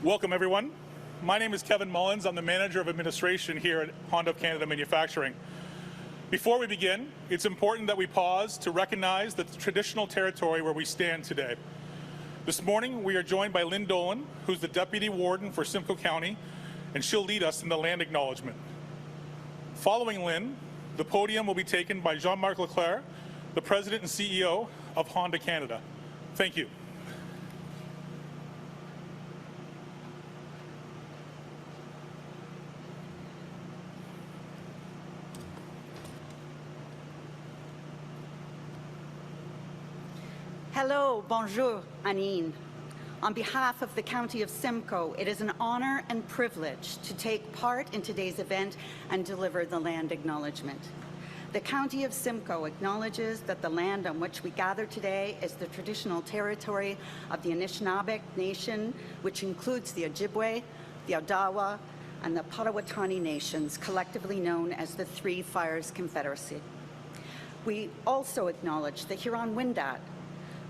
Welcome, everyone. My name is Kevin Mullins. I'm the Manager of Administration here at Honda of Canada Manufacturing. Before we begin, it's important that we pause to recognize the traditional territory where we stand today. This morning, we are joined by Lynn Dolan, who's the Deputy Warden for Simcoe County, and she'll lead us in the land acknowledgement. Following Lynn, the podium will be taken by Jean-Marc Leclerc, the President and CEO of Honda Canada. Thank you. Hello, bonjour, Anine. On behalf of the County of Simcoe, it is an honour and privilege to take part in today's event and deliver the land acknowledgement. The County of Simcoe acknowledges that the land on which we gather today is the traditional territory of the Anishinaabe Nation, which includes the Ojibwe, the Odawa, and the Potawatomi nations, collectively known as the Three Fires Confederacy. We also acknowledge the Huron-Wendat,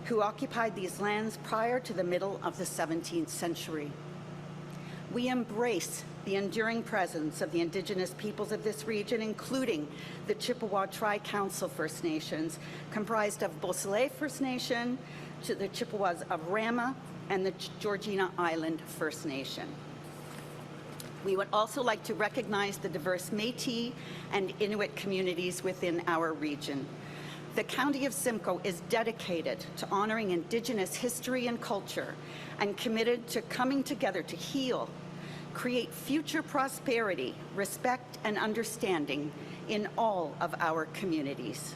who occupied these lands prior to the middle of the 17th century. We embrace the enduring presence of the Indigenous peoples of this region, including the Chippewa Tri-Council First Nations, comprised of Beausoleil First Nation, to the Chippewas of Rama, and the Georgina Island First Nation. We would also like to recognize the diverse Métis and Inuit communities within our region. The County of Simcoe is dedicated to honouring Indigenous history and culture and committed to coming together to heal, create future prosperity, respect and understanding in all of our communities.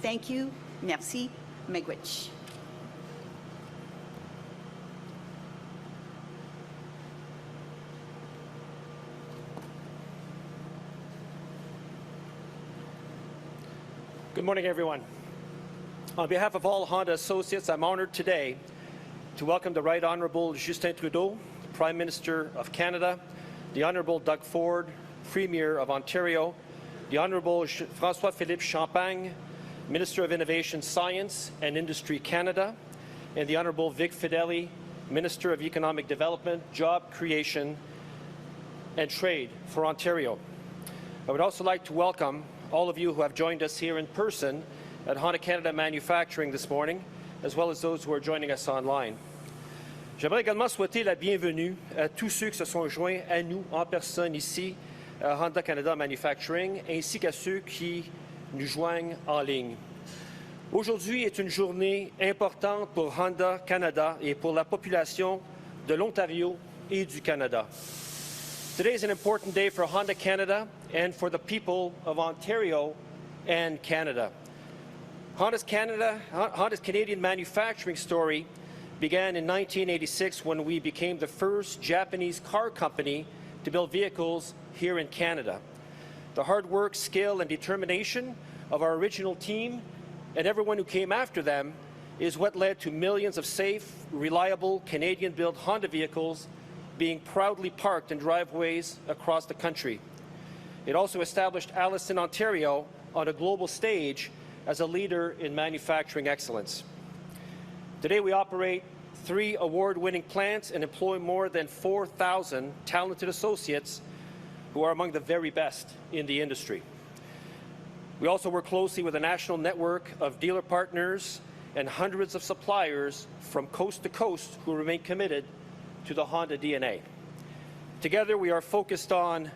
Thank you. Merci. Miigwech. Good morning, everyone. On behalf of all Honda associates, I'm honoured today to welcome the Right Honourable Justin Trudeau, Prime Minister of Canada, the Honourable Doug Ford, Premier of Ontario, the Honourable François-Philippe Champagne, Minister of Innovation, Science and Industry Canada, and the Honourable Vic Fedeli, Minister of Economic Development, Job Creation and Trade for Ontario. I would also like to welcome all of you who have joined us here in person at Honda Canada Manufacturing this morning, as well as those who are joining us online. J'aimerais également souhaiter la bienvenue à tous ceux qui se sont joints à nous en personne ici à Honda Canada Manufacturing, ainsi qu'à ceux qui nous joignent en ligne. Aujourd'hui est une journée importante pour Honda Canada et pour la population de l'Ontario et du Canada. Today is an important day for Honda Canada and for the people of Ontario and Canada. Honda's Canadian manufacturing story began in 1986 when we became the first Japanese car company to build vehicles here in Canada. The hard work, skill, and determination of our original team and everyone who came after them is what led to millions of safe, reliable Canadian-built Honda vehicles being proudly parked in driveways across the country. It also established Alliston, Ontario on a global stage as a leader in manufacturing excellence. Today we operate 3 award-winning plants and employ more than 4,000 talented associates who are among the very best in the industry. We also work closely with a national network of dealer partners and hundreds of suppliers from coast to coast who remain committed to the Honda DNA. Together we are focused on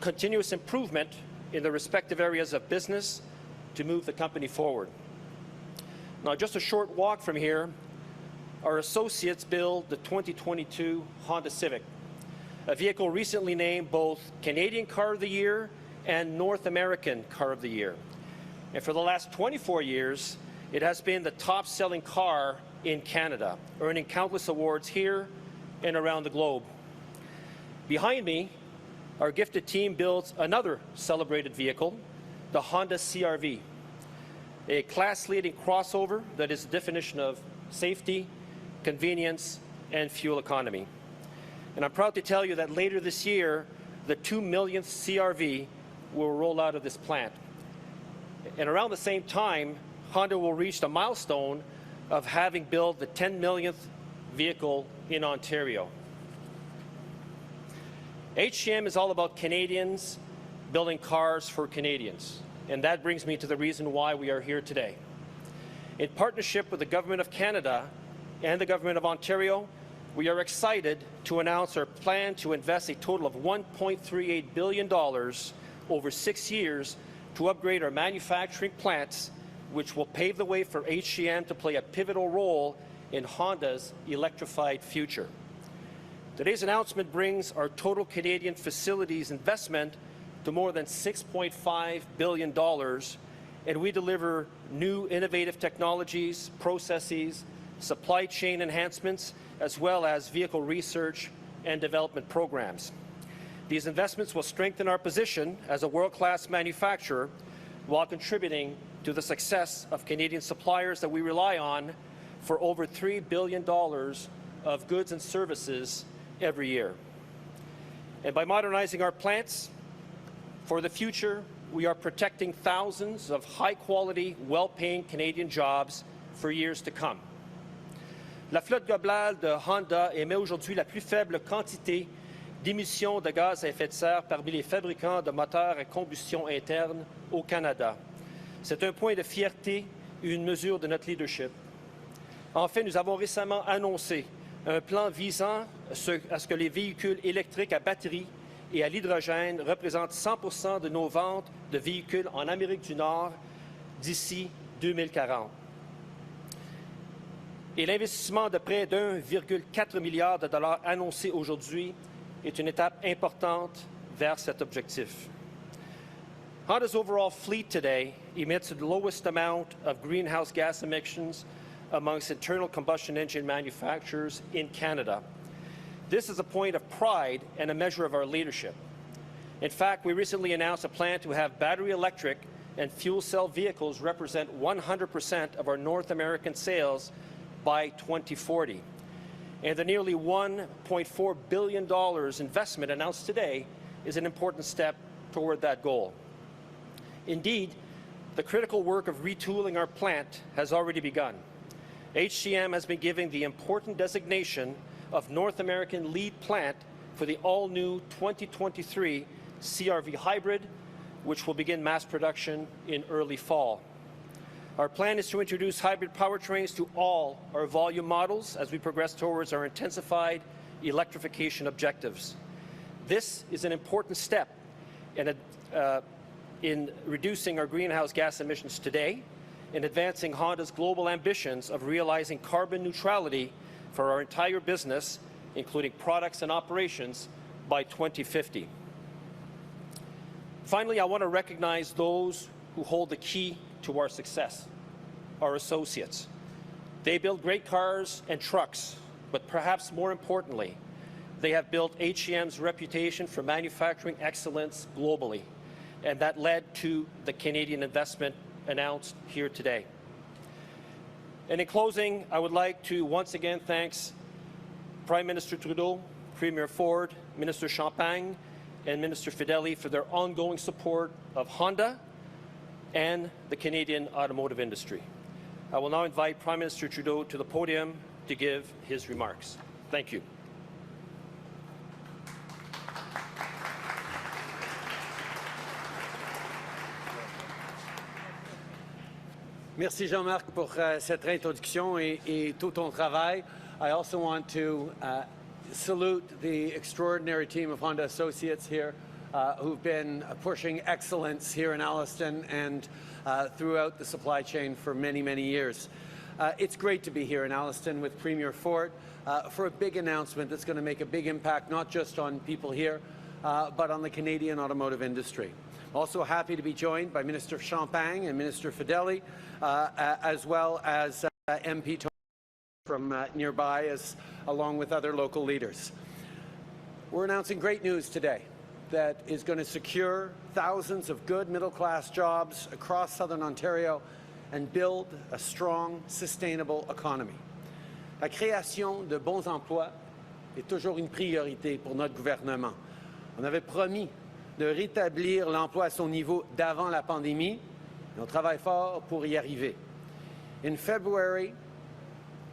continuous improvement in the respective areas of business to move the company forward. Now, just a short walk from here, our associates build the 2022 Honda Civic, a vehicle recently named both Canadian Car of the Year and North American Car of the Year. And for the last 24 years, it has been the top-selling car in Canada, earning countless awards here and around the globe. Behind me, our gifted team builds another celebrated vehicle, the Honda CR-V, a class-leading crossover that is the definition of safety, convenience, and fuel economy. And I'm proud to tell you that later this year, the 2 millionth CR-V will roll out of this plant. And around the same time, Honda will reach the milestone of having built the 10 millionth vehicle in Ontario. HCM is all about Canadians building cars for Canadians, and that brings me to the reason why we are here today. In partnership with the Government of Canada and the Government of Ontario, we are excited to announce our plan to invest a total of $1.38 billion over 6 years to upgrade our manufacturing plants, which will pave the way for HCM to play a pivotal role in Honda's electrified future. Today's announcement brings our total Canadian facilities investment to more than $6.5 billion, and we deliver new innovative technologies, processes, supply chain enhancements, as well as vehicle research and development programs. These investments will strengthen our position as a world-class manufacturer while contributing to the success of Canadian suppliers that we rely on for over $3 billion of goods and services every year. And by modernizing our plants for the future, we are protecting thousands of high-quality, well-paying Canadian jobs for years to come. La flotte globale de Honda émet aujourd'hui la plus faible quantité d'émissions de gaz à effet de serre parmi les fabricants de moteurs à combustion interne au Canada. C'est un point de fierté et une mesure de notre leadership. En fait, nous avons récemment annoncé un plan visant à ce que les véhicules électriques à batterie et à l'hydrogène représentent 100% de nos ventes de véhicules en Amérique du Nord d'ici 2040. Et l'investissement de près d'1,4 milliard de dollars annoncé aujourd'hui est une étape importante vers cet objectif. Honda's overall fleet today emits the lowest amount of greenhouse gas emissions amongst internal combustion engine manufacturers in Canada. This is a point of pride and a measure of our leadership. In fact, we recently announced a plan to have battery electric and fuel cell vehicles represent 100% of our North American sales by 2040. And the nearly $1.4 billion investment announced today is an important step toward that goal. Indeed, the critical work of retooling our plant has already begun. HCM has been given the important designation of North American lead plant for the all-new 2023 CR-V hybrid, which will begin mass production in early fall. Our plan is to introduce hybrid powertrains to all our volume models as we progress towards our intensified electrification objectives. This is an important step in reducing our greenhouse gas emissions today and advancing Honda's global ambitions of realizing carbon neutrality for our entire business, including products and operations, by 2050. Finally, I want to recognize those who hold the key to our success, our associates. They build great cars and trucks, but perhaps more importantly, they have built HCM's reputation for manufacturing excellence globally, and that led to the Canadian investment announced here today. And in closing, I would like to once again thank Prime Minister Trudeau, Premier Ford, Minister Champagne, and Minister Fedeli for their ongoing support of Honda and the Canadian automotive industry. I will now invite Prime Minister Trudeau to the podium to give his remarks. Thank you. Merci Jean-Marc pour cette introduction et tout ton travail. I also want to salute the extraordinary team of Honda Associates here who've been pushing excellence here in Alliston and throughout the supply chain for many, many years. It's great to be here in Alliston with Premier Ford for a big announcement that's going to make a big impact not just on people here, but on the Canadian automotive industry. I'm also happy to be joined by Minister Champagne and Minister Fedeli, as well as MP from nearby, along with other local leaders. We're announcing great news today that is going to secure thousands of good middle-class jobs across southern Ontario and build a strong, sustainable economy. La création de bons emplois est toujours une priorité pour notre gouvernement. On avait promis de rétablir l'emploi à son niveau d'avant la pandémie, et on travaille fort pour y arriver. In February,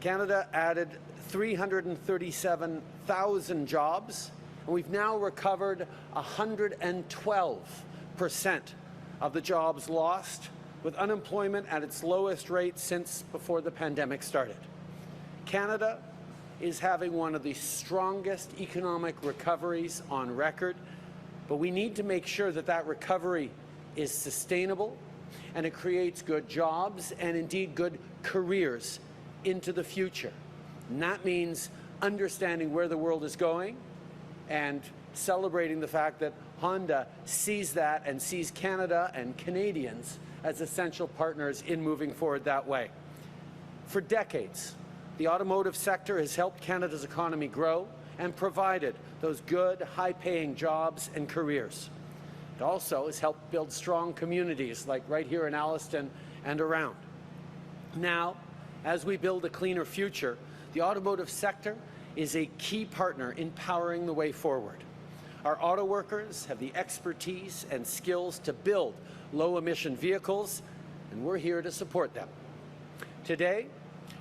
Canada added 337,000 jobs And we've now recovered 112% of the jobs lost, with unemployment at its lowest rate since before the pandemic started. Canada is having one of the strongest economic recoveries on record, but we need to make sure that that recovery is sustainable and it creates good jobs and indeed good careers into the future. And that means understanding where the world is going and celebrating the fact that Honda sees that and sees Canada and Canadians as essential partners in moving forward that way. For decades, the automotive sector has helped Canada's economy grow and provided those good, high-paying jobs and careers. It also has helped build strong communities like right here in Alliston and around. Now, as we build a cleaner future, the automotive sector is a key partner in powering the way forward. Our auto workers have the expertise and skills to build low-emission vehicles, and we're here to support them. Today,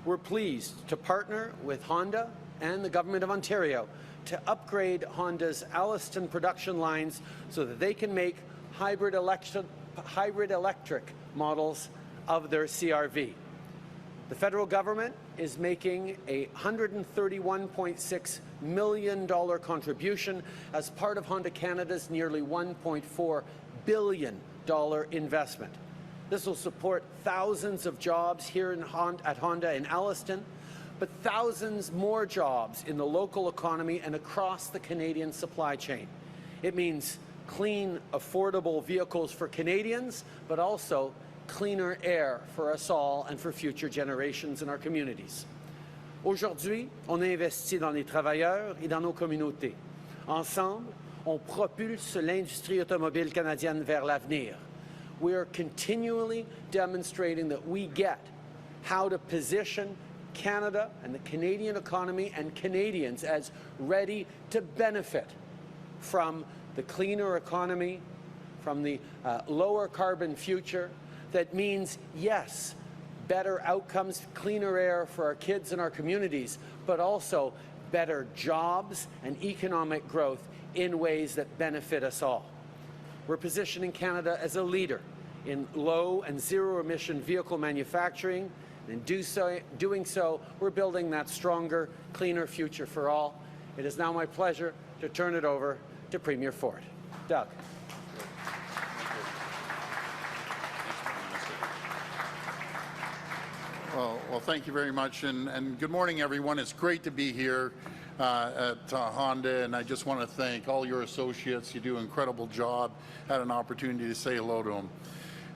we're pleased to partner with Honda and the Government of Ontario to upgrade Honda's Alliston production lines so that they can make hybrid electric models of their CR-V. The federal government is making a $131.6 million contribution as part of Honda Canada's nearly $1.4 billion investment. This will support thousands of jobs here at Honda in Alliston, but thousands more jobs in the local economy and across the Canadian supply chain. It means clean, affordable vehicles for Canadians, but also cleaner air for us all and for future generations in our communities. Aujourd'hui, on investit dans les travailleurs et dans nos communautés. Ensemble, on propulse l'industrie automobile canadienne vers l'avenir. We are continually demonstrating that we get how to position Canada and the Canadian economy and Canadians as ready to benefit from the cleaner economy, from the lower carbon future. That means, yes, better outcomes, cleaner air for our kids and our communities, but also better jobs and economic growth in ways that benefit us all. We're positioning Canada as a leader in low and zero-emission vehicle manufacturing. And doing so, we're building that stronger, cleaner future for all. It is now my pleasure to turn it over to Premier Ford. Doug. Well, thank you very much, and good morning, everyone. It's great to be here at Honda, and I just want to thank all your associates. You do an incredible job. Had an opportunity to say hello to them.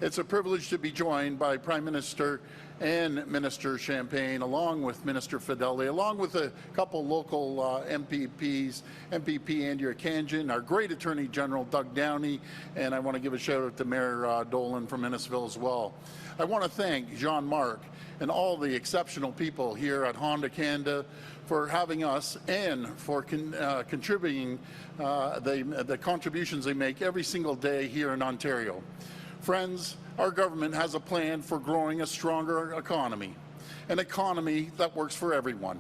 It's a privilege to be joined by Prime Minister and Minister Champagne, along with Minister Fedeli, along with a couple local MPPs, MPP Andrea Kanjan, our great Attorney General Doug Downey, and I want to give a shout out to Mayor Dolan from Innisfil as well. I want to thank Jean-Marc and all the exceptional people here at Honda Canada for having us and for contributing the contributions they make every single day here in Ontario. Friends, our government has a plan for growing a stronger economy, an economy that works for everyone.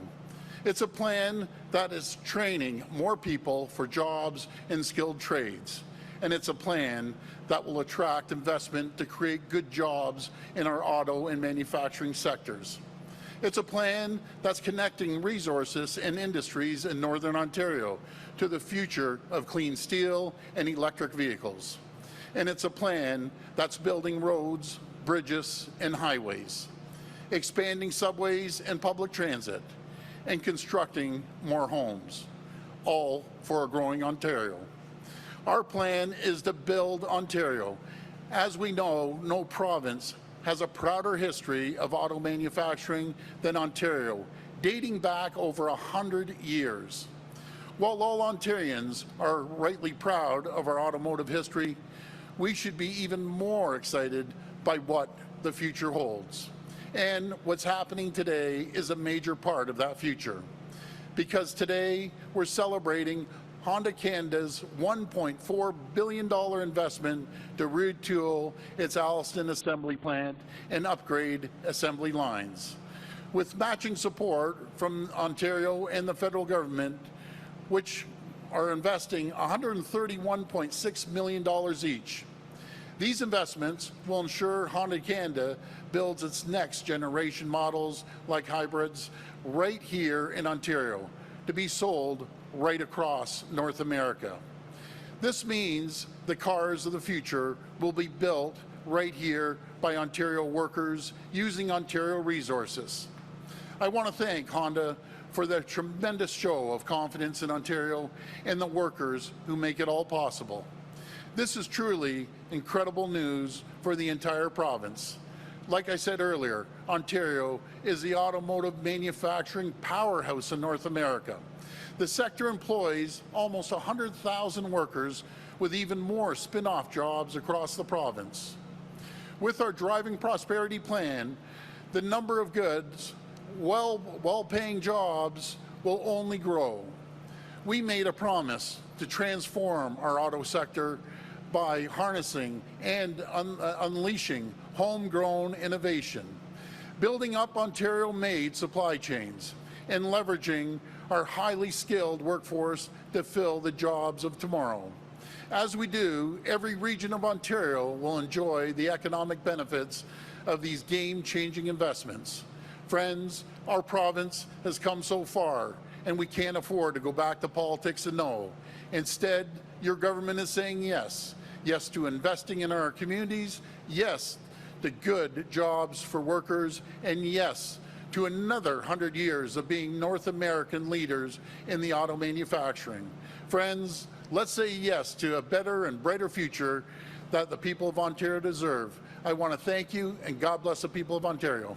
It's a plan that is training more people for jobs in skilled trades. And it's a plan that will attract investment to create good jobs in our auto and manufacturing sectors. It's a plan that's connecting resources and industries in Northern Ontario to the future of clean steel and electric vehicles. And it's a plan that's building roads, bridges, and highways, expanding subways and public transit, and constructing more homes, all for a growing Ontario. Our plan is to build Ontario. As we know, no province has a prouder history of auto manufacturing than Ontario, dating back over 100 years. While all Ontarians are rightly proud of our automotive history, we should be even more excited by what the future holds. And what's happening today is a major part of that future. Because today we're celebrating Honda Canada's $1.4 billion investment to retool its Alliston assembly plant and upgrade assembly lines. With matching support from Ontario and the federal government, which are investing $131.6 million each. These investments will ensure Honda Canada builds its next generation models like hybrids right here in Ontario to be sold right across North America. This means the cars of the future will be built right here by Ontario workers using Ontario resources. I want to thank Honda for their tremendous show of confidence in Ontario and the workers who make it all possible. This is truly incredible news for the entire province. Like I said earlier, Ontario is the automotive manufacturing powerhouse in North America. The sector employs almost 100,000 workers with even more spin-off jobs across the province. With our Driving Prosperity Plan, the number of goods, well-paying jobs will only grow. We made a promise to transform our auto sector by harnessing and unleashing homegrown innovation, building up Ontario-made supply chains, and leveraging our highly skilled workforce to fill the jobs of tomorrow. As we do, every region of Ontario will enjoy the economic benefits of these game-changing investments. Friends, our province has come so far, and we can't afford to go back to politics and no. Instead, your government is saying yes. Yes to investing in our communities, yes to good jobs for workers, and yes to another 100 years of being North American leaders in the auto manufacturing. Friends, let's say yes to a better and brighter future that the people of Ontario deserve. I want to thank you, and God bless the people of Ontario.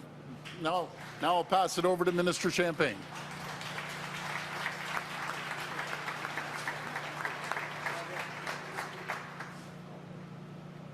Now I'll pass it over to Minister Champagne.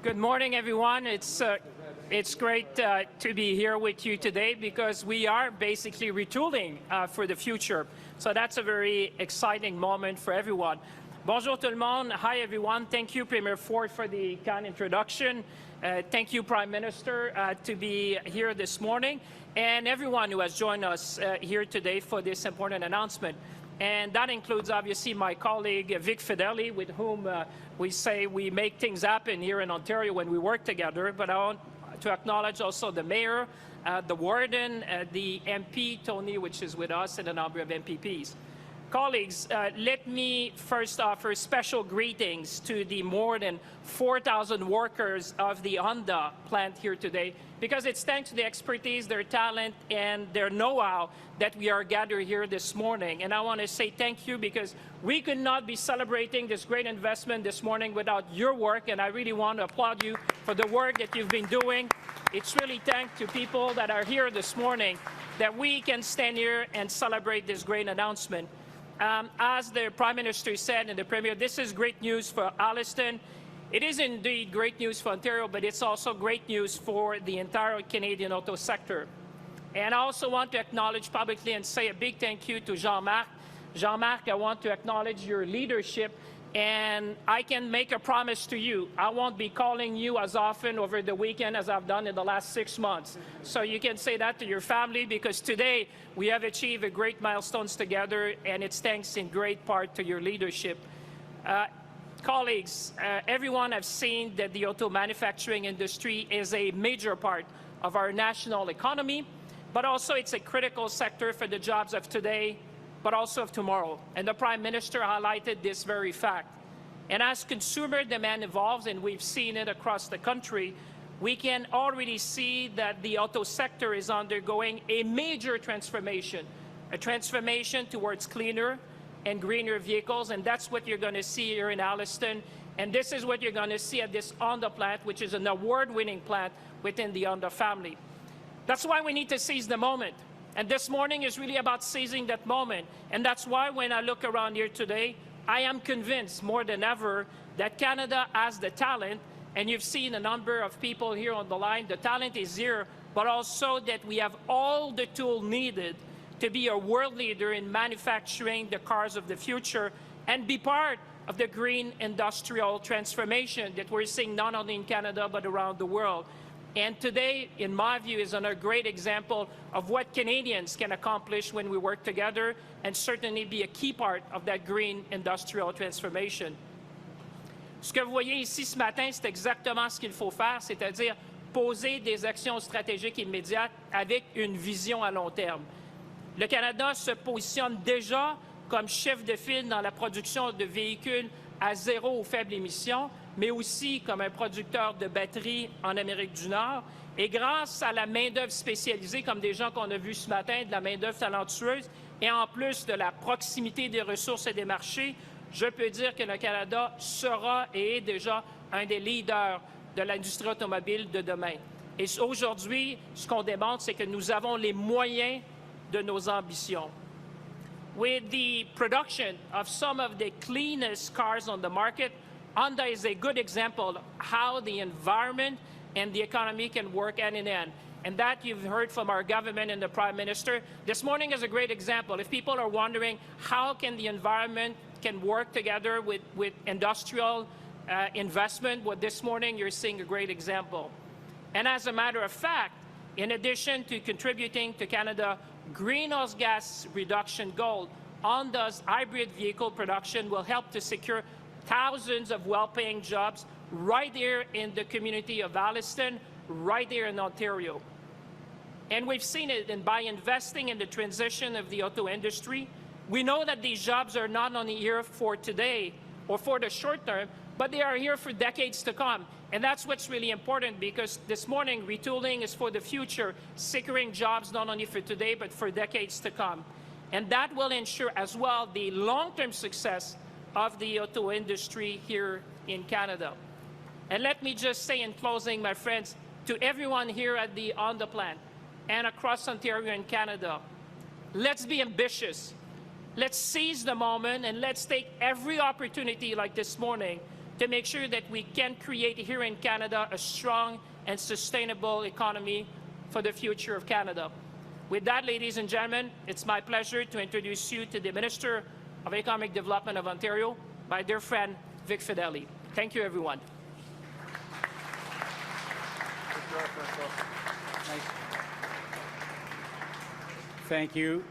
Good morning, everyone. It's great to be here with you today because we are basically retooling for the future. So that's a very exciting moment for everyone. Bonjour tout le monde. Hi, everyone. Thank you, Premier Ford, for the kind introduction. Thank you, Prime Minister, to be here this morning, and everyone who has joined us here today for this important announcement. And that includes, obviously, my colleague, Vic Fedeli, with whom we say we make things happen here in Ontario when we work together. But I want to acknowledge also the Mayor, the Warden, the MP, Tony, which is with us, and a number of MPPs. Colleagues, let me first offer special greetings to the more than 4,000 workers of the Honda plant here today, because it's thanks to the expertise, their talent, and their know-how that we are gathered here this morning. And I want to say thank you, because we could not be celebrating this great investment this morning without your work, and I really want to applaud you for the work that you've been doing. It's really thanks to people that are here this morning that we can stand here and celebrate this great announcement. As the Prime Minister said and the Premier, this is great news for Alliston. It is indeed great news for Ontario, but it's also great news for the entire Canadian auto sector. And I also want to acknowledge publicly and say a big thank you to Jean-Marc. Jean-Marc, I want to acknowledge your leadership, and I can make a promise to you. I won't be calling you as often over the weekend as I've done in the last 6 months. So you can say that to your family, because today we have achieved great milestones together, and it's thanks in great part to your leadership. Colleagues, everyone has seen that the auto manufacturing industry is a major part of our national economy, but also it's a critical sector for the jobs of today, but also of tomorrow. And the Prime Minister highlighted this very fact. And as consumer demand evolves, and we've seen it across the country, we can already see that the auto sector is undergoing a major transformation, a transformation towards cleaner and greener vehicles, and that's what you're going to see here in Alliston. And this is what you're going to see at this Honda plant, which is an award-winning plant within the Honda family. That's why we need to seize the moment. And this morning is really about seizing that moment. And that's why when I look around here today, I am convinced more than ever that Canada has the talent, and you've seen a number of people here on the line. The talent is here, but also that we have all the tools needed to be a world leader in manufacturing the cars of the future and be part of the green industrial transformation that we're seeing not only in Canada but around the world. And today, in my view, is another great example of what Canadians can accomplish when we work together and certainly be a key part of that green industrial transformation. Ce que vous voyez ici ce matin, c'est exactement ce qu'il faut faire, c'est-à-dire poser des actions stratégiques immédiates avec une vision à long terme. Le Canada se positionne déjà comme chef de file dans la production de véhicules à zéro ou faible émission, mais aussi comme un producteur de batteries en Amérique du Nord. Et grâce à la main-d'œuvre spécialisée, comme des gens qu'on a vus ce matin, de la main-d'œuvre talentueuse, et en plus de la proximité des ressources et des marchés, je peux dire que le Canada sera et est déjà un des leaders de l'industrie automobile de demain. Et aujourd'hui, ce qu'on démontre, c'est que nous avons les moyens de nos ambitions. With the production of some of the cleanest cars on the market, Honda is a good example of how the environment and the economy can work hand in hand. And that you've heard from our government and the Prime Minister. This morning is a great example. If people are wondering how can the environment can work together with industrial investment, well, this morning you're seeing a great example. And as a matter of fact, in addition to contributing to Canada's greenhouse gas reduction goal, Honda's hybrid vehicle production will help to secure thousands of well-paying jobs right here in the community of Alliston, right here in Ontario. And we've seen it, and by investing in the transition of the auto industry, we know that these jobs are not only here for today or for the short term, but they are here for decades to come. And that's what's really important, because this morning, retooling is for the future, securing jobs not only for today, but for decades to come. And that will ensure as well the long-term success of the auto industry here in Canada. And let me just say in closing, my friends, to everyone here at the Honda plant and across Ontario and Canada, let's be ambitious. Let's seize the moment and let's take every opportunity like this morning to make sure that we can create here in Canada a strong and sustainable economy for the future of Canada. With that, ladies and gentlemen, it's my pleasure to introduce you to the Minister of Economic Development of Ontario, my dear friend, Vic Fedeli. Thank you, everyone. Thank you.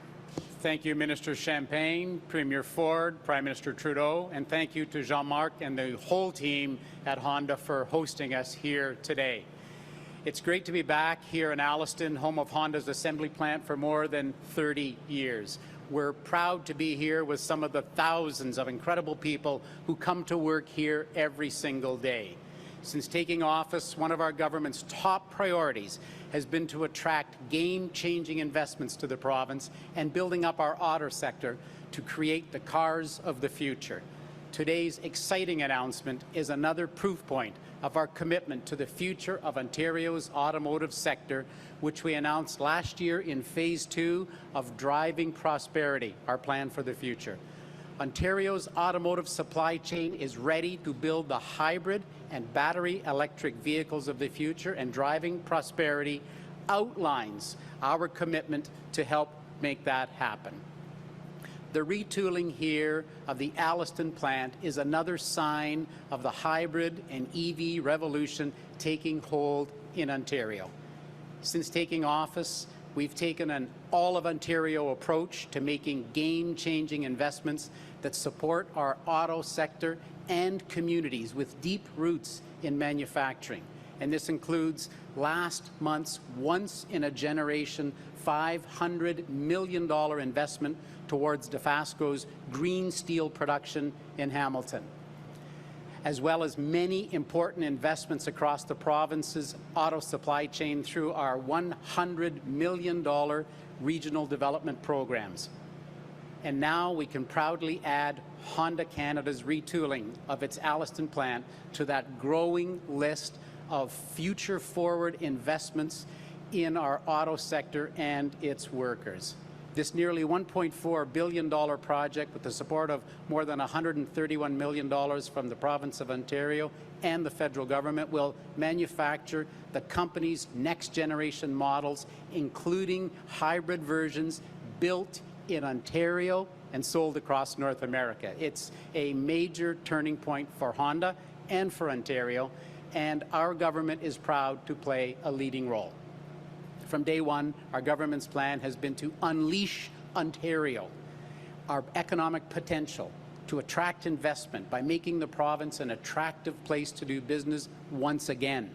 Thank you, Minister Champagne, Premier Ford, Prime Minister Trudeau, and thank you to Jean-Marc and the whole team at Honda for hosting us here today. It's great to be back here in Alliston, home of Honda's assembly plant for more than 30 years. We're proud to be here with some of the thousands of incredible people who come to work here every single day. Since taking office, one of our government's top priorities has been to attract game-changing investments to the province and building up our auto sector to create the cars of the future. Today's exciting announcement is another proof point of our commitment to the future of Ontario's automotive sector, which we announced last year in Phase 2 of Driving Prosperity, our plan for the future. Ontario's automotive supply chain is ready to build the hybrid and battery electric vehicles of the future, and Driving Prosperity outlines our commitment to help make that happen. The retooling here of the Alliston plant is another sign of the hybrid and EV revolution taking hold in Ontario. Since taking office, we've taken an all-of-Ontario approach to making game-changing investments that support our auto sector and communities with deep roots in manufacturing. And this includes last month's once-in-a-generation $500 million investment towards Dofasco's green steel production in Hamilton, as well as many important investments across the province's auto supply chain through our $100 million regional development programs. And now we can proudly add Honda Canada's retooling of its Alliston plant to that growing list of future-forward investments in our auto sector and its workers. This nearly $1.4 billion project, with the support of more than $131 million from the province of Ontario and the federal government, will manufacture the company's next-generation models, including hybrid versions built in Ontario and sold across North America. It's a major turning point for Honda and for Ontario, and our government is proud to play a leading role. From day one, our government's plan has been to unleash Ontario, our economic potential, to attract investment by making the province an attractive place to do business once again.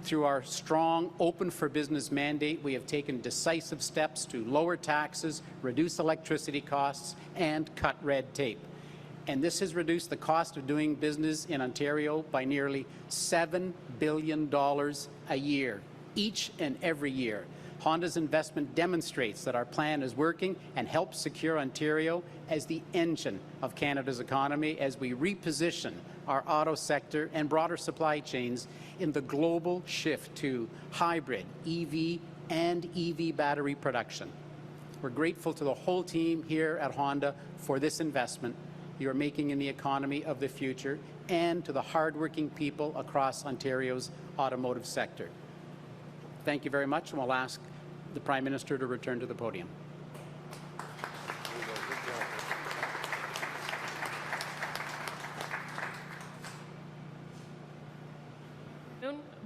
Through our strong Open for Business mandate, we have taken decisive steps to lower taxes, reduce electricity costs, and cut red tape. And this has reduced the cost of doing business in Ontario by nearly $7 billion a year, each and every year. Honda's investment demonstrates that our plan is working and helps secure Ontario as the engine of Canada's economy as we reposition our auto sector and broader supply chains in the global shift to hybrid, EV, and EV battery production. We're grateful to the whole team here at Honda for this investment you're making in the economy of the future and to the hardworking people across Ontario's automotive sector. Thank you very much, and we'll ask the Prime Minister to return to the podium.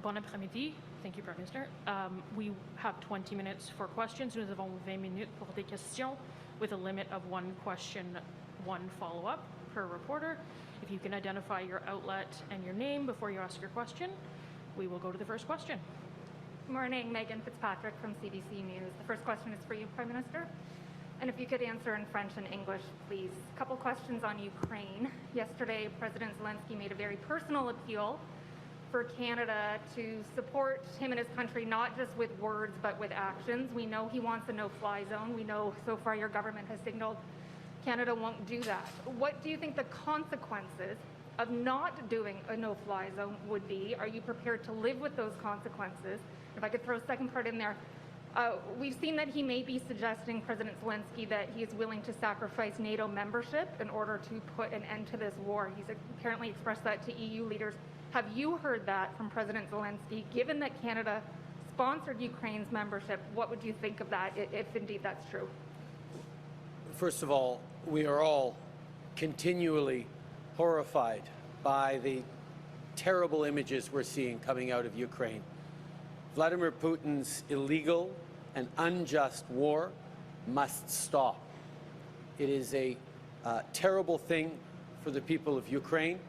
Bon après-midi. Thank you, Prime Minister. We have 20 minutes for questions. Nous avons 20 minutes pour des questions with a limit of one question, one follow-up per reporter. If you can identify your outlet and your name before you ask your question, we will go to the first question. Good morning, Megan Fitzpatrick from CBC News. The first question is for you, Prime Minister. And if you could answer in French and English, please. A couple questions on Ukraine. Yesterday, President Zelensky made a very personal appeal for Canada to support him and his country, not just with words, but with actions. We know he wants a no-fly zone. We know so far your government has signaled Canada won't do that. What do you think the consequences of not doing a no-fly zone would be? Are you prepared to live with those consequences? If I could throw a second part in there, we've seen that he may be suggesting, President Zelensky, that he is willing to sacrifice NATO membership in order to put an end to this war. He's apparently expressed that to EU leaders. Have you heard that from President Zelensky? Given that Canada sponsored Ukraine's membership, what would you think of that, if indeed that's true? First of all, we are all continually horrified by the terrible images we're seeing coming out of Ukraine. Vladimir Putin's illegal and unjust war must stop. It is a terrible thing for the people of Ukraine.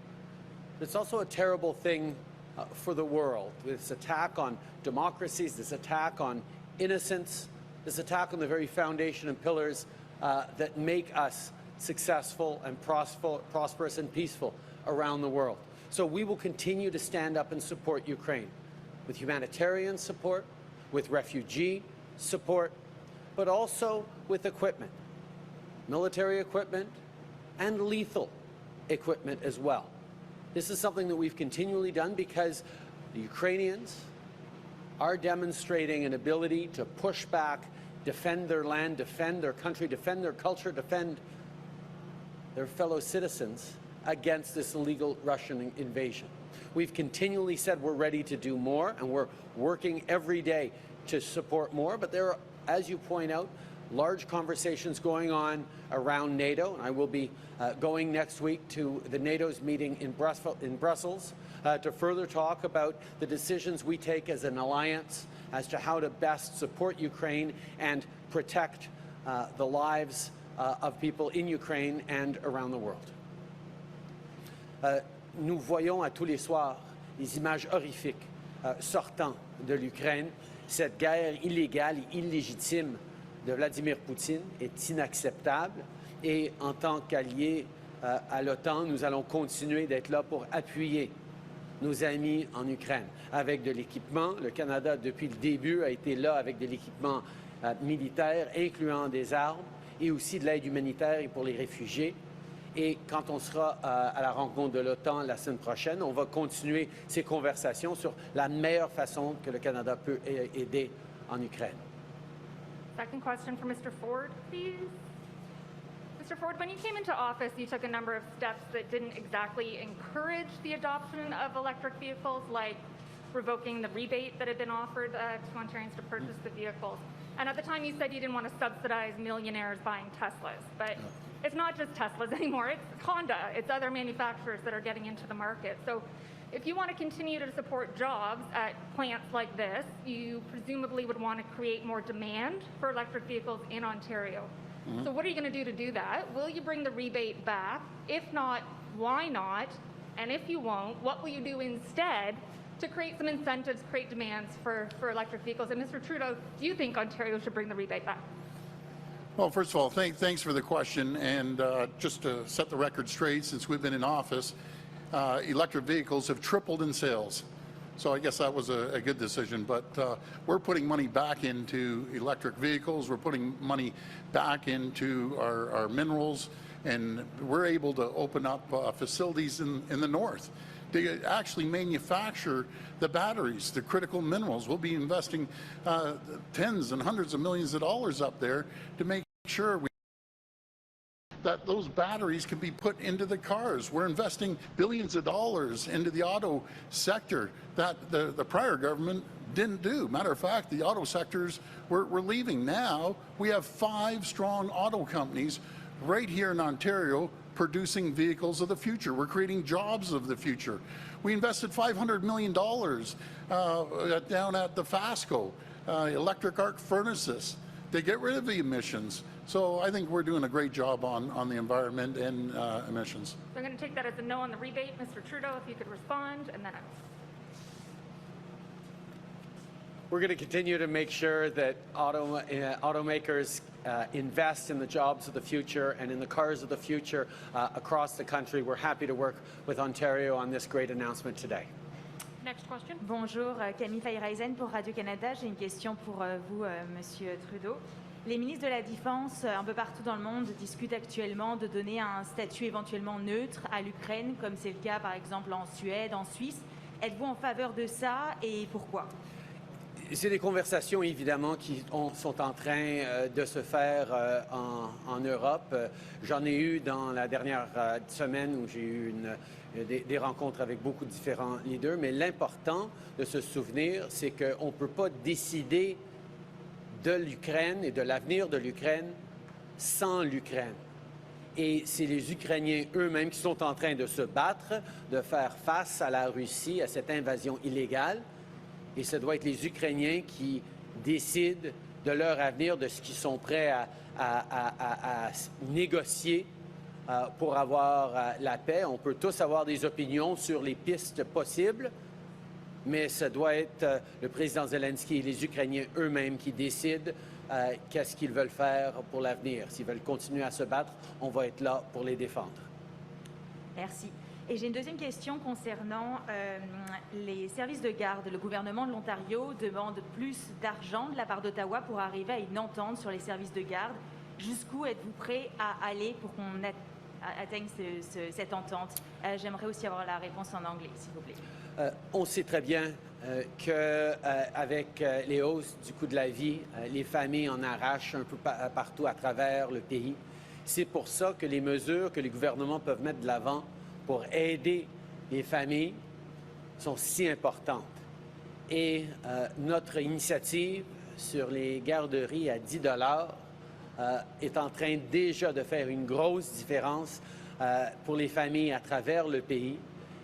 It's also a terrible thing for the world. This attack on democracies, this attack on innocence, this attack on the very foundation and pillars that make us successful and prosperous and peaceful around the world. So we will continue to stand up and support Ukraine with humanitarian support, with refugee support, but also with equipment, military equipment and lethal equipment as well. This is something that we've continually done because the Ukrainians are demonstrating an ability to push back, defend their land, defend their country, defend their culture, defend their fellow citizens against this illegal Russian invasion. We've continually said we're ready to do more, and we're working every day to support more, but there are, as you point out, large conversations going on around NATO, and I will be going next week to the NATO's meeting in Brussels to further talk about the decisions we take as an alliance as to how to best support Ukraine and protect the lives of people in Ukraine and around the world. Nous voyons à tous les soirs les images horrifiques sortant de l'Ukraine. Cette guerre illégale et illégitime de Vladimir Poutine est inacceptable et en tant qu'alliés à l'OTAN, nous allons continuer d'être là pour appuyer nos amis en Ukraine avec de l'équipement. Le Canada, depuis le début, a été là avec de l'équipement militaire, incluant des armes et aussi de l'aide humanitaire et pour les réfugiés. Et quand on sera à la rencontre de l'OTAN la semaine prochaine, on va continuer ces conversations sur la meilleure façon que le Canada peut aider en Ukraine. Second question for Mr. Ford, please. Mr. Ford, when you came into office, you took a number of steps that didn't exactly encourage the adoption of electric vehicles, like revoking the rebate that had been offered to Ontarians to purchase the vehicles. And at the time, you said you didn't want to subsidize millionaires buying Teslas. But it's not just Teslas anymore. It's Honda. It's other manufacturers that are getting into the market. So If you want to continue to support jobs at plants like this, you presumably would want to create more demand for electric vehicles in Ontario. So what are you going to do that? Will you bring the rebate back? If not, why not? And if you won't, what will you do instead to create some incentives, create demands for electric vehicles? And Mr. Trudeau, do you think Ontario should bring the rebate back? Well, first of all, thanks for the question. And just to set the record straight, since we've been in office, electric vehicles have tripled in sales. So I guess that was a good decision. But we're putting money back into electric vehicles. We're putting money back into our minerals. And we're able to open up facilities in the north to actually manufacture the batteries, the critical minerals. We'll be investing tens and hundreds of millions of dollars up there to make sure that those batteries can be put into the cars. We're investing billions of dollars into the auto sector that the prior government didn't do. Matter of fact, the auto sectors we're leaving. Now we have 5 strong auto companies right here in Ontario producing vehicles of the future. We're creating jobs of the future. We invested $500 million down at the FASCO, electric arc furnaces, to get rid of the emissions. So I think we're doing a great job on the environment and emissions. So I'm going to take that as a no on the rebate. Mr. Trudeau, if you could respond, and then We're going to continue to make sure that automakers invest in the jobs of the future and in the cars of the future across the country. We're happy to work with Ontario on this great announcement today. Next question. Bonjour, Camille Fayreisen pour Radio-Canada. J'ai une question pour vous, Monsieur Trudeau. Les ministres de la Défense un peu partout dans le monde discutent actuellement de donner un statut éventuellement neutre à l'Ukraine, comme c'est le cas par exemple en Suède, en Suisse. Êtes-vous en faveur de ça et pourquoi? C'est des conversations, évidemment, qui sont en train de se faire en Europe. J'en ai eu dans la dernière semaine où j'ai eu des rencontres avec beaucoup de différents leaders, mais l'important de se souvenir, c'est qu'on ne peut pas décider de l'Ukraine et de l'avenir de l'Ukraine sans l'Ukraine. Et c'est les Ukrainiens eux-mêmes qui sont en train de se battre, de faire face à la Russie, à cette invasion illégale. Et ce doit être les Ukrainiens qui décident de leur avenir, de ce qu'ils sont prêts à négocier pour avoir la paix. On peut tous avoir des opinions sur les pistes possibles, mais ce doit être le président Zelensky et les Ukrainiens eux-mêmes qui décident qu'est-ce qu'ils veulent faire pour l'avenir. S'ils veulent continuer à se battre, on va être là pour les défendre. Merci. Et j'ai une deuxième question concernant les services de garde. Le gouvernement de l'Ontario demande plus d'argent de la part d'Ottawa pour arriver à une entente sur les services de garde. Jusqu'où êtes-vous prêt à aller pour qu'on atteigne cette entente? J'aimerais aussi avoir la réponse en anglais, s'il vous plaît. On sait très bien qu'avec les hausses du coût de la vie, les familles en arrachent un peu partout à travers le pays. C'est pour ça que les mesures que les gouvernements peuvent mettre de l'avant pour aider les familles sont si importantes. Et notre initiative sur les garderies à 10 $ est en train déjà de faire une grosse différence pour les familles à travers le pays.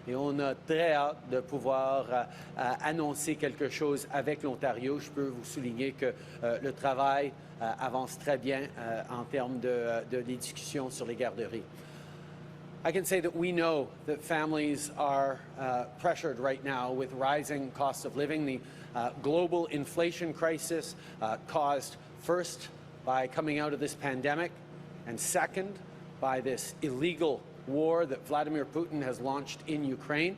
Et on a très hâte de pouvoir annoncer quelque chose avec l'Ontario. Je peux vous souligner que le travail avance très bien en termes des discussions sur les garderies. I can say that we know that families are pressured right now with rising costs of living. The global inflation crisis caused first by coming out of this pandemic and second by this illegal war that Vladimir Putin has launched in Ukraine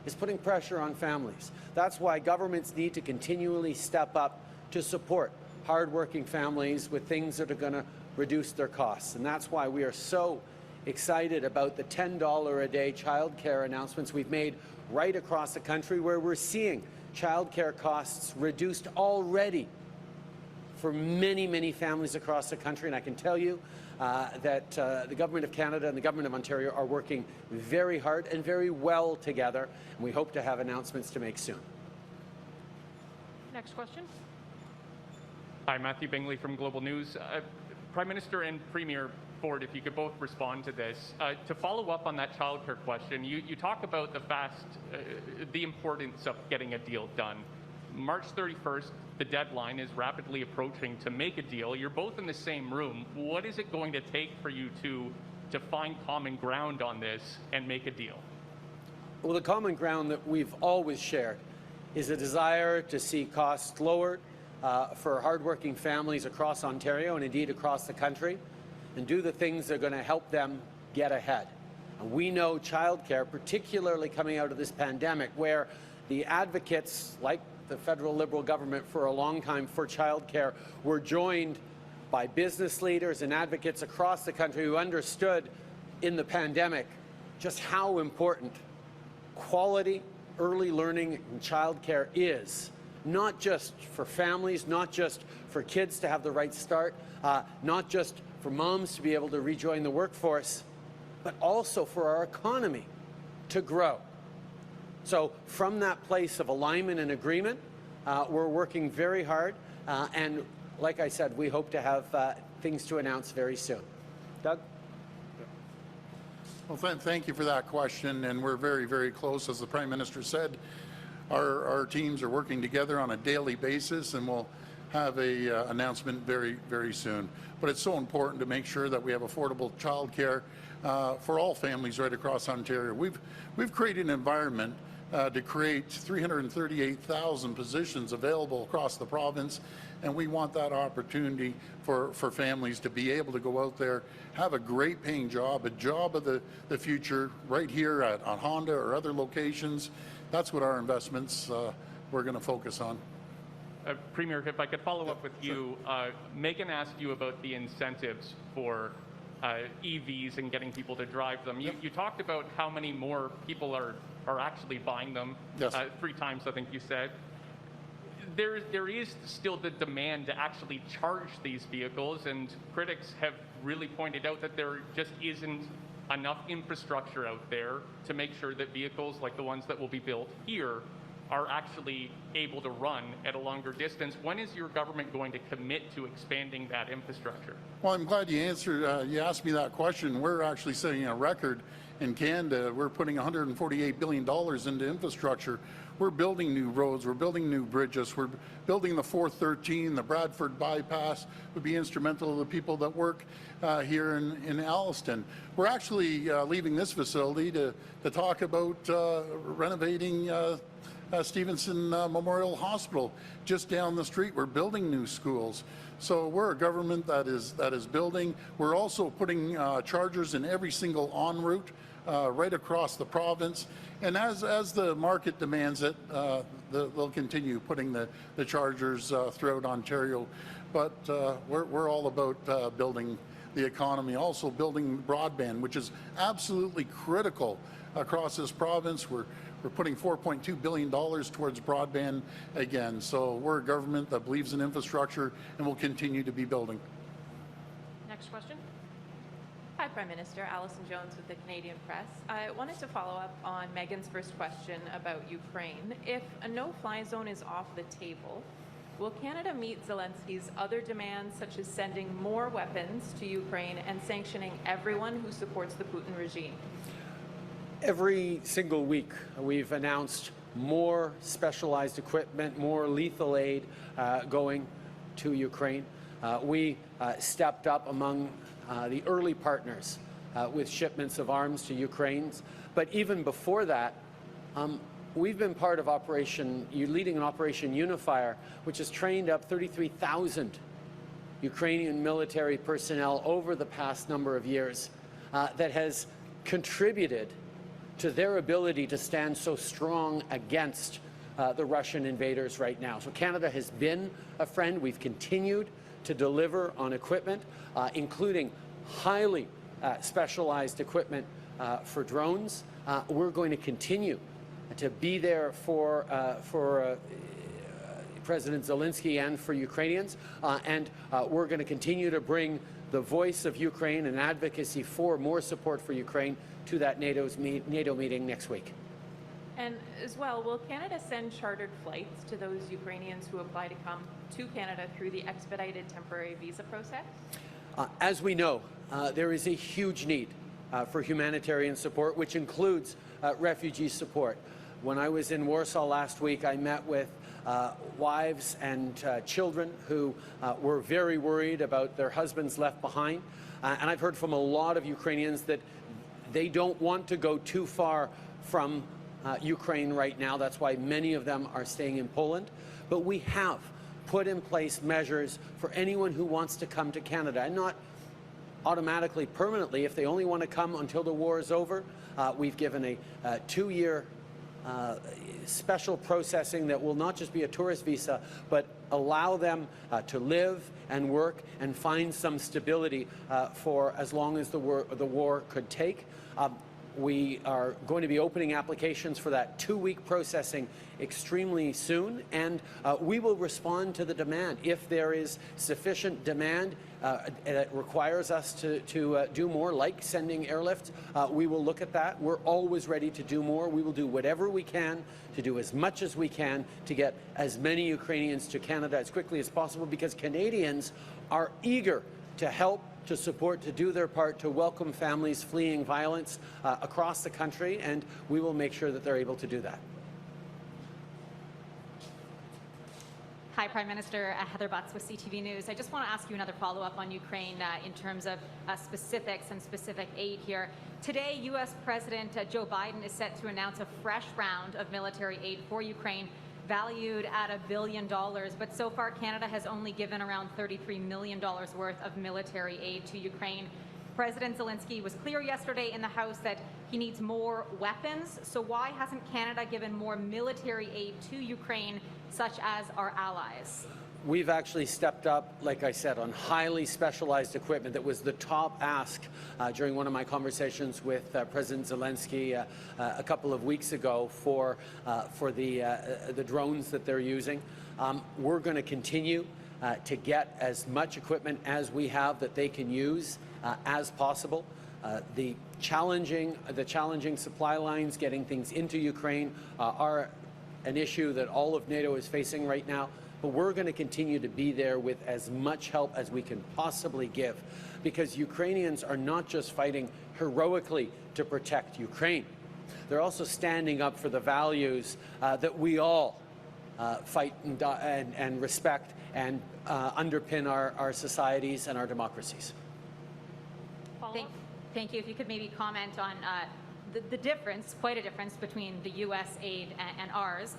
is putting pressure on families. That's why governments need to continually step up to support hardworking families with things that are going to reduce their costs. And that's why we are so excited about the $10 a day child care announcements we've made right across the country, where we're seeing child care costs reduced already for many, many families across the country. And I can tell you that the Government of Canada and the Government of Ontario are working very hard and very well together. And we hope to have announcements to make soon. Next question. Hi, Matthew Bingley from Global News. Prime Minister and Premier, Ford, if you could both respond to this. To follow up on that childcare question, you talk about the importance of getting a deal done. March 31st, the deadline is rapidly approaching to make a deal. You're both in the same room. What is it going to take for you to find common ground on this and make a deal? Well, the common ground that we've always shared is a desire to see costs lowered for hardworking families across Ontario and indeed across the country, and do the things that are going to help them get ahead. And we know childcare, particularly coming out of this pandemic, where the advocates, like the federal Liberal government for a long time for childcare, were joined by business leaders and advocates across the country who understood in the pandemic just how important quality early learning in childcare is, not just for families, not just for kids to have the right start, not just for moms to be able to rejoin the workforce, but also for our economy to grow. So from that place of alignment and agreement, we're working very hard, and like I said, we hope to have things to announce very soon. Doug? Well, thank you for that question, and we're very, very close. As the Prime Minister said, our teams are working together on a daily basis, and we'll have a announcement very, very soon. But it's so important to make sure that we have affordable childcare for all families right across Ontario. We've created an environment to create 338,000 positions available across the province, and we want that opportunity for families to be able to go out there, have a great paying job, a job of the future right here at Honda or other locations. That's what our investments we're going to focus on. Premier, if I could follow up with you, Megan asked you about the incentives for EVs and getting people to drive them. You talked about how many more people are actually buying them. Yes. 3 times, I think you said. There is still the demand to actually charge these vehicles, and critics have really pointed out that there just isn't enough infrastructure out there to make sure that vehicles like the ones that will be built here are actually able to run at a longer distance. When is your government going to commit to expanding that infrastructure? Well, I'm glad you answered. You asked me that question. We're actually setting a record in Canada. We're putting $148 billion into infrastructure. We're building new roads. We're building new bridges. We're building the 413. The Bradford bypass would be instrumental to the people that work here in Alliston. We're actually leaving this facility to talk about renovating Stevenson Memorial Hospital just down the street. We're building new schools. So we're a government that is building. We're also putting chargers in every single en route right across the province. And as the market demands it, they'll continue putting the chargers throughout Ontario. But we're all about building the economy, also building broadband, which is absolutely critical across this province. We're putting $4.2 billion towards broadband again. So we're a government that believes in infrastructure and will continue to be building. Next question. Hi, Prime Minister. Alison Jones with the Canadian Press. I wanted to follow up on Megan's first question about Ukraine. If a no-fly zone is off the table, will Canada meet Zelensky's other demands, such as sending more weapons to Ukraine and sanctioning everyone who supports the Putin regime? Every single week, we've announced more specialized equipment, more lethal aid going to Ukraine. We stepped up among the early partners with shipments of arms to Ukraine. But even before that, we've been part of leading an Operation Unifier, which has trained up 33,000 Ukrainian military personnel over the past number of years that has contributed to their ability to stand so strong against the Russian invaders right now. So Canada has been a friend. We've continued to deliver on equipment, including highly specialized equipment for drones. We're going to continue to be there for President Zelensky and for Ukrainians, and we're going to continue to bring the voice of Ukraine and advocacy for more support for Ukraine to that NATO meeting next week. And as well, will Canada send chartered flights to those Ukrainians who apply to come to Canada through the expedited temporary visa process? As we know, there is a huge need for humanitarian support, which includes refugee support. When I was in Warsaw last week, I met with wives and children who were very worried about their husbands left behind. And I've heard from a lot of Ukrainians that they don't want to go too far from Ukraine right now. That's why many of them are staying in Poland. But we have put in place measures for anyone who wants to come to Canada, and not automatically permanently if they only want to come until the war is over. We've given a 2-year special processing that will not just be a tourist visa, but allow them to live and work and find some stability for as long as the war could take. We are going to be opening applications for that 2-week processing extremely soon, and we will respond to the demand. If there is sufficient demand that requires us to do more, like sending airlift, we will look at that. We're always ready to do more. We will do whatever we can to do as much as we can to get as many Ukrainians to Canada as quickly as possible, because Canadians are eager to help, to support, to do their part, to welcome families fleeing violence across the country, and we will make sure that they're able to do that. Hi, Prime Minister. Heather Butts with CTV News. I just want to ask you another follow-up on Ukraine in terms of specifics and specific aid here. Today, U.S. President Joe Biden is set to announce a fresh round of military aid for Ukraine, valued at $1 billion, but so far Canada has only given around $33 million worth of military aid to Ukraine. President Zelensky was clear yesterday in the House that he needs more weapons, so why hasn't Canada given more military aid to Ukraine, such as our allies? We've actually stepped up, like I said, on highly specialized equipment. That was the top ask during one of my conversations with President Zelensky a couple of weeks ago for the drones that they're using. We're going to continue to get as much equipment as we have that they can use as possible. The challenging supply lines, getting things into Ukraine, are an issue that all of NATO is facing right now. But we're going to continue to be there with as much help as we can possibly give, because Ukrainians are not just fighting heroically to protect Ukraine. They're also standing up for the values that we all fight and respect and underpin our societies and our democracies. Thank you. If you could maybe comment on the difference, quite a difference, between the U.S. aid and ours.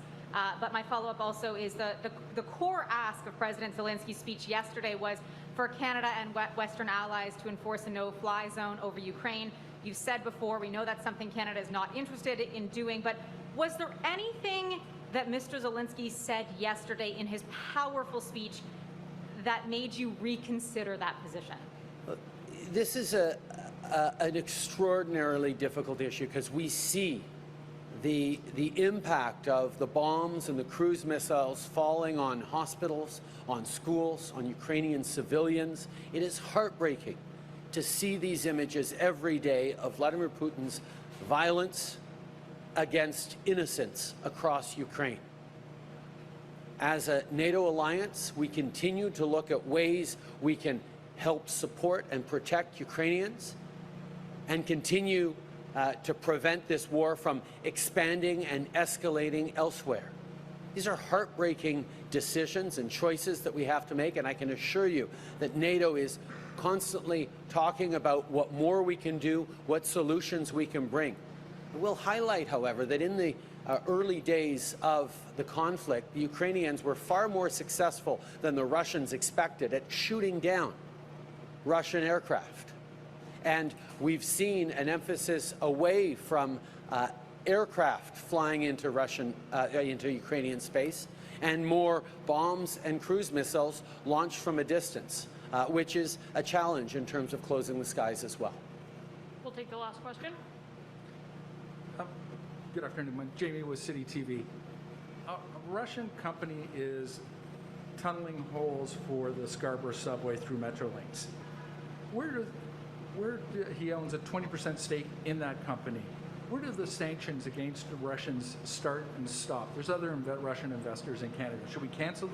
But my follow-up also is the core ask of President Zelensky's speech yesterday was for Canada and Western allies to enforce a no-fly zone over Ukraine. You've said before, we know that's something Canada is not interested in doing, but was there anything that Mr. Zelensky said yesterday in his powerful speech that made you reconsider that position? This is an extraordinarily difficult issue, because we see the impact of the bombs and the cruise missiles falling on hospitals, on schools, on Ukrainian civilians. It is heartbreaking to see these images every day of Vladimir Putin's violence against innocents across Ukraine. As a NATO alliance, we continue to look at ways we can help support and protect Ukrainians and continue to prevent this war from expanding and escalating elsewhere. These are heartbreaking decisions and choices that we have to make, and I can assure you that NATO is constantly talking about what more we can do, what solutions we can bring. We'll highlight, however, that in the early days of the conflict, the Ukrainians were far more successful than the Russians expected at shooting down Russian aircraft. And we've seen an emphasis away from aircraft flying into Ukrainian space, and more bombs and cruise missiles launched from a distance, which is a challenge in terms of closing the skies as well. We'll take the last question. Good afternoon. Jamie with City TV. A Russian company is tunneling holes for the Scarborough subway through Metrolinx. He owns a 20% stake in that company. Where do the sanctions against the Russians start and stop? There's other Russian investors in Canada. Should we cancel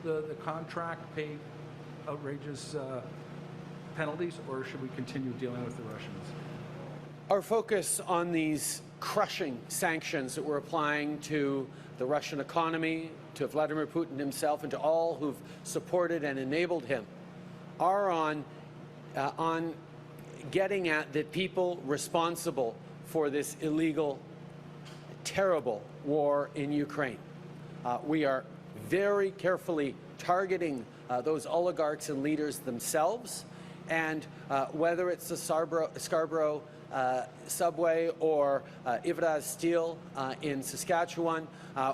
the contract, pay outrageous penalties, or should we continue dealing with the Russians? Our focus on these crushing sanctions that we're applying to the Russian economy, to Vladimir Putin himself, and to all who've supported and enabled him are on getting at the people responsible for this illegal, terrible war in Ukraine. We are very carefully targeting those oligarchs and leaders themselves, and whether it's the Scarborough subway or Ivraz Steel in Saskatchewan,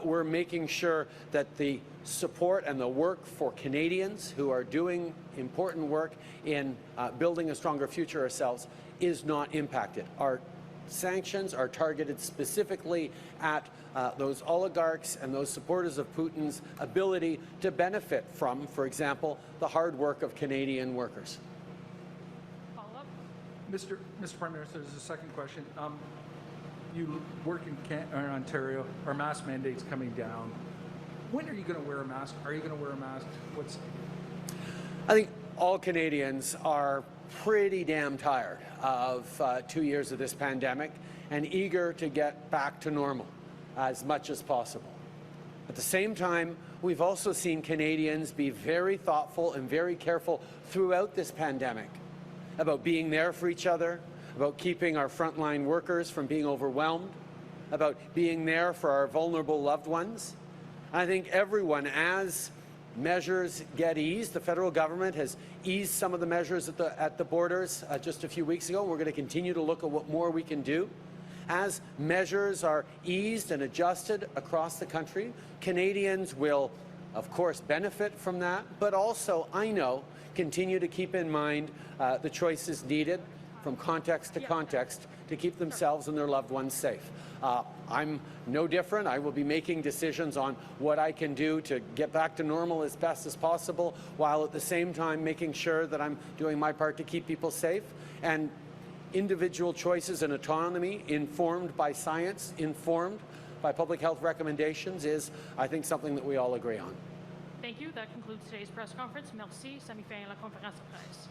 we're making sure that the support and the work for Canadians who are doing important work in building a stronger future ourselves is not impacted. Our sanctions are targeted specifically at those oligarchs and those supporters of Putin's ability to benefit from, for example, the hard work of Canadian workers. Mr. Prime Minister, there's a second question. You work in Ontario. Our mask mandate's coming down. When are you going to wear a mask? Are you going to wear a mask? I think all Canadians are pretty damn tired of 2 years of this pandemic and eager to get back to normal as much as possible. At the same time, we've also seen Canadians be very thoughtful and very careful throughout this pandemic about being there for each other, about keeping our frontline workers from being overwhelmed, about being there for our vulnerable loved ones. I think everyone, as measures get eased, the federal government has eased some of the measures at the borders just a few weeks ago. We're going to continue to look at what more we can do. As measures are eased and adjusted across the country, Canadians will, of course, benefit from that, but also, I know, continue to keep in mind the choices needed from context to context to keep themselves and their loved ones safe. I'm no different. I will be making decisions on what I can do to get back to normal as best as possible, while at the same time making sure that I'm doing my part to keep people safe. And individual choices and autonomy, informed by science, informed by public health recommendations, is, I think, something that we all agree on. Thank you. That concludes today's press conference. Merci. Ça met fin à la conférence de presse.